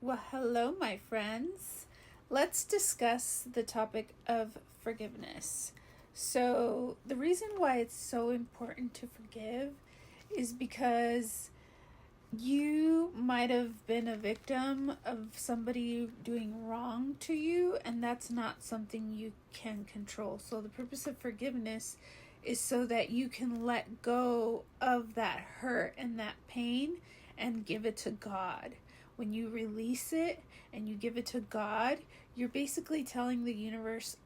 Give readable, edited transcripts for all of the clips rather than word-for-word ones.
Well, hello, my friends. Let's discuss the topic of forgiveness. So, the reason why it's so important to forgive is because you might have been a victim of somebody doing wrong to you, and that's not something you can control. So, the purpose of forgiveness is so that you can let go of that hurt and that pain and give it to God. When you release it and you give it to God, you're basically telling the universe,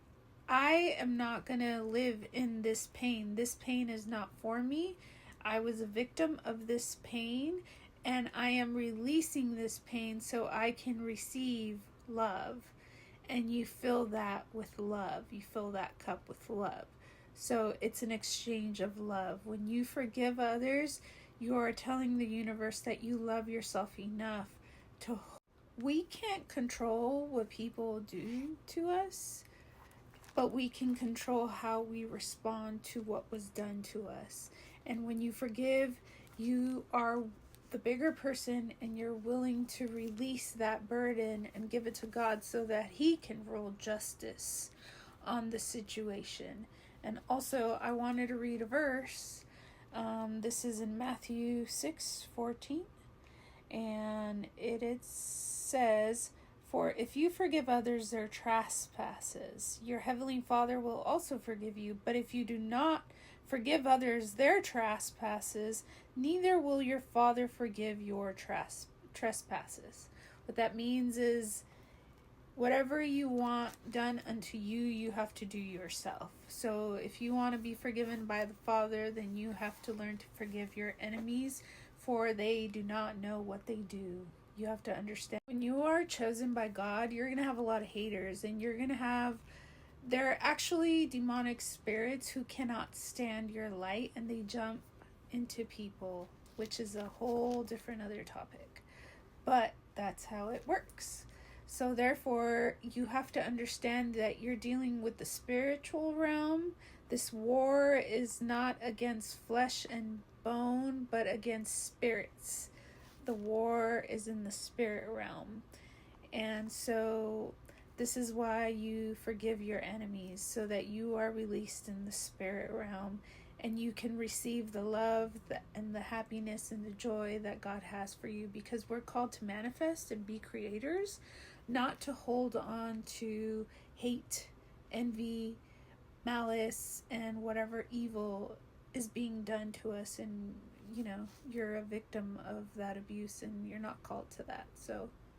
I am not going to live in this pain. This pain is not for me. I was a victim of this pain, and I am releasing this pain so I can receive love. And you fill that with love. You fill that cup with love. So it's an exchange of love. When you forgive others, you are telling the universe that you love yourself enough to. We can't control what people do to us, but we can control how we respond to what was done to us. And when you forgive, you are the bigger person and you're willing to release that burden and give it to God so that He can rule justice on the situation. And also, I wanted to read a verse. This is in Matthew 6:14, and it says, "For if you forgive others their trespasses, your heavenly Father will also forgive you. But if you do not forgive others their trespasses, neither will your Father forgive your trespasses." What that means is, whatever you want done unto you, you have to do yourself. So if you want to be forgiven by the Father, then you have to learn to forgive your enemies, for they do not know what they do. You have to understand, when you are chosen by God, you're going to have a lot of haters, and they're actually demonic spirits who cannot stand your light, and they jump into people, which is a whole different other topic. But that's how it works. So therefore, you have to understand that you're dealing with the spiritual realm. This war is not against flesh and bone, but against spirits. The war is in the spirit realm. And so this is why you forgive your enemies, so that you are released in the spirit realm and you can receive the love and the happiness and the joy that God has for you, because we're called to manifest and be creators, not to hold on to hate, envy, malice, and whatever evil is being done to us. And you're a victim of that abuse, and you're not called to that. So